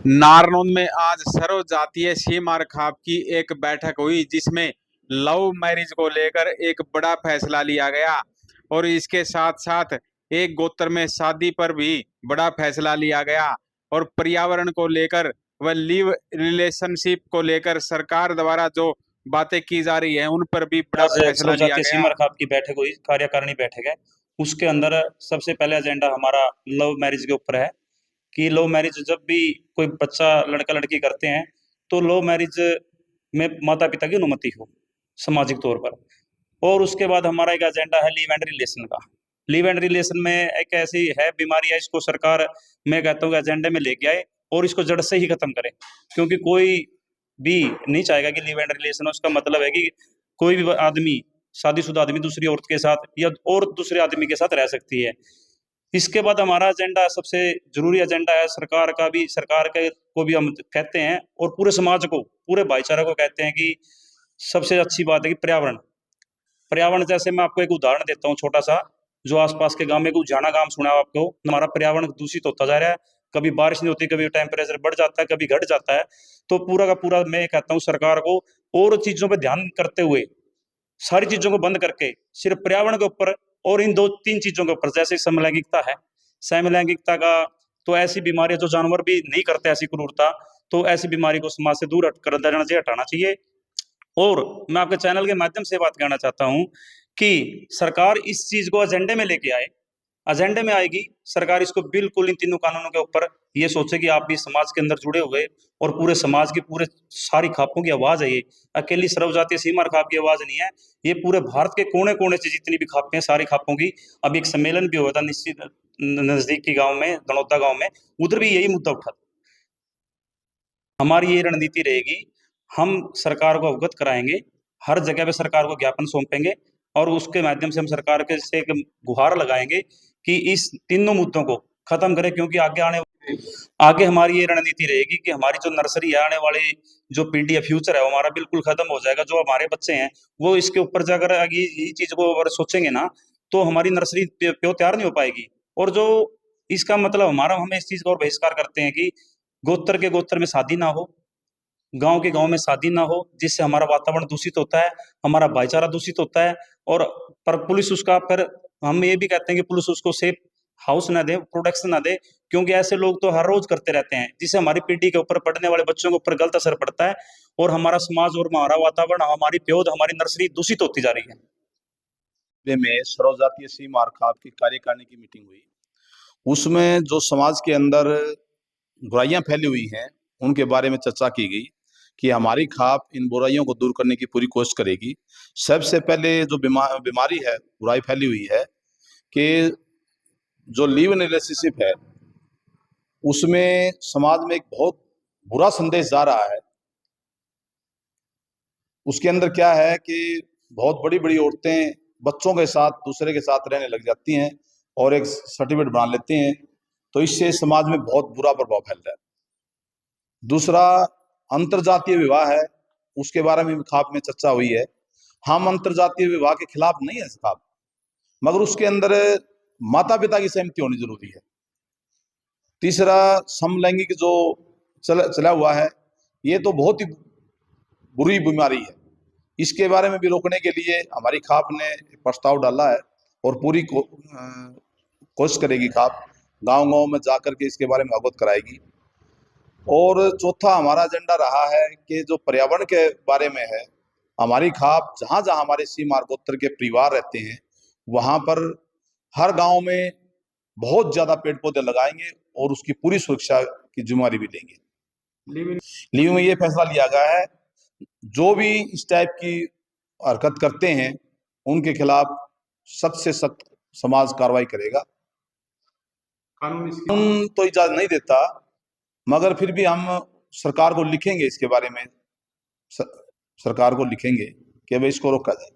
नारनौंद में आज सर्व जातीय सीमा खाप की एक बैठक हुई जिसमें लव मैरिज को लेकर एक बड़ा फैसला लिया गया और इसके साथ साथ एक गोत्र में शादी पर भी बड़ा फैसला लिया गया और पर्यावरण को लेकर व लिव रिलेशनशिप को लेकर सरकार द्वारा जो बातें की जा रही है उन पर भी बड़ा आज फैसला सर्व लिया जातीय गया। सीमा खाप की बैठक हुई, कार्यकारिणी बैठक है। उसके अंदर सबसे पहले एजेंडा हमारा लव मैरिज के ऊपर है कि लव मैरिज जब भी कोई बच्चा लड़का लड़की करते हैं तो लव मैरिज में माता पिता की अनुमति हो सामाजिक तौर पर। और उसके बाद हमारा एक एजेंडा है लीव एंड रिलेशन का। लीव एंड रिलेशन में एक ऐसी है बीमारी है, इसको सरकार मैं कहता हूँ एजेंडे में लेके आए और इसको जड़ से ही खत्म करे, क्योंकि कोई भी नहीं चाहेगा कि लीव एंड रिलेशन। उसका मतलब है कि कोई भी आदमी, शादीशुदा आदमी दूसरी औरत के साथ या और दूसरे आदमी के साथ रह सकती है। इसके बाद हमारा एजेंडा सबसे जरूरी एजेंडा है सरकार का भी, सरकार के को भी हम कहते हैं और पूरे समाज को, पूरे भाईचारा को कहते हैं कि सबसे अच्छी बात है कि पर्यावरण। पर्यावरण जैसे मैं आपको एक उदाहरण देता हूँ छोटा सा, जो आसपास के गांव में, उजाना गांव सुना हो आपको, हमारा पर्यावरण दूषित होता जा रहा है। कभी बारिश नहीं होती, कभी टेम्परेचर बढ़ जाता है, कभी घट जाता है। तो पूरा का पूरा मैं कहता हूँ सरकार को और चीजों पर ध्यान करते हुए, सारी चीजों को बंद करके सिर्फ पर्यावरण के ऊपर और इन दो तीन चीजों के ऊपर, जैसे समलैंगिकता है, समलैंगिकता का तो ऐसी बीमारी है जो जानवर भी नहीं करते ऐसी क्रूरता, तो ऐसी बीमारी को समाज से दूर कर देना चाहिए, हटाना चाहिए। और मैं आपके चैनल के माध्यम से बात करना चाहता हूं कि सरकार इस चीज को एजेंडे में लेके आए, एजेंडे में आएगी सरकार इसको बिल्कुल इन तीनों कानूनों के ऊपर ये सोचे कि आप भी समाज के अंदर जुड़े हुए और पूरे समाज की पूरे सारी खापों की आवाज है। ये अकेली सर्व जातीय सीमा खाप की आवाज नहीं है, ये पूरे भारत के कोने कोने से जितनी भी खापें हैं सारी खापों की। अभी एक सम्मेलन भी हुआ था निश्चित नजदीकी गांव में, दनौदा गांव में, उधर भी यही मुद्दा उठा। हमारी ये रणनीति रहेगी, हम सरकार को अवगत कराएंगे, हर जगह पे सरकार को ज्ञापन सौंपेंगे और उसके माध्यम से हम सरकार के से एक गुहार लगाएंगे कि इस तीनों मुद्दों को खत्म करें। क्योंकि आगे हमारी ये रणनीति रहेगी कि हमारी जो नर्सरी है, आने वाली जो पीढ़ी है, फ्यूचर है, वो हमारा बिल्कुल खत्म हो जाएगा। जो हमारे बच्चे हैं वो इसके ऊपर जाकर ये चीज को अगर सोचेंगे ना, तो हमारी नर्सरी प्यो तैयार नहीं हो पाएगी। और जो इसका मतलब हमारा, हम इस चीज का और बहिष्कार करते हैं कि गोत्र के गोत्र में शादी ना हो, गांव के गांव में शादी ना हो, जिससे हमारा वातावरण दूषित होता है, हमारा भाईचारा दूषित होता है। और पर पुलिस उसका, पर हम ये भी कहते हैं कि पुलिस उसको सेफ हाउस ना दे, प्रोटेक्शन ना दे, क्योंकि ऐसे लोग तो हर रोज करते रहते हैं, जिससे हमारी पीढ़ी के ऊपर, पढ़ने वाले बच्चों के ऊपर गलत असर पड़ता है और हमारा समाज और हमारा वातावरण, हमारी प्योद, हमारी नर्सरी दूषित होती जा रही है। में सर्व जातीय सीमा खाप की कार्यकारिणी की मीटिंग हुई। उसमें जो समाज के अंदर बुराइयां फैली हुई हैं उनके बारे में चर्चा की गई कि हमारी खाप इन बुराइयों को दूर करने की पूरी कोशिश करेगी। सबसे पहले जो बीमारी है, बुराई फैली हुई है कि जो लिव इन रिलेशनशिप है, उसमें समाज में एक बहुत बुरा संदेश जा रहा है। उसके अंदर क्या है कि बहुत बड़ी बड़ी औरतें बच्चों के साथ दूसरे के साथ रहने लग जाती हैं और एक सर्टिफिकेट बना लेती हैं, तो इससे समाज में बहुत बुरा प्रभाव फैल रहा है। दूसरा, अंतरजातीय विवाह है, उसके बारे में खाप में चर्चा हुई है। हम अंतरजातीय विवाह के खिलाफ नहीं है खाप, मगर उसके अंदर माता पिता की सहमति होनी जरूरी है। तीसरा, समलैंगिक जो चला हुआ है, ये तो बहुत ही बुरी बीमारी है। इसके बारे में भी रोकने के लिए हमारी खाप ने प्रस्ताव डाला है और पूरी कोशिश करेगी खाप, गांव गांव में जाकर के इसके बारे में अवगत कराएगी। और चौथा हमारा एजेंडा रहा है कि जो पर्यावरण के बारे में है, हमारी खाप जहां जहां हमारे सीमा गोत्र के परिवार रहते हैं वहां पर हर गांव में बहुत ज्यादा पेड़ पौधे लगाएंगे और उसकी पूरी सुरक्षा की जिम्मेदारी भी लेंगे। लिव में ये फैसला लिया गया है, जो भी इस टाइप की हरकत करते हैं उनके खिलाफ सख्त से सख्त समाज कार्रवाई करेगा। कानून तो इजाजत नहीं देता, मगर फिर भी हम सरकार को लिखेंगे, इसके बारे में सरकार को लिखेंगे कि भाई इसको रोका जाए।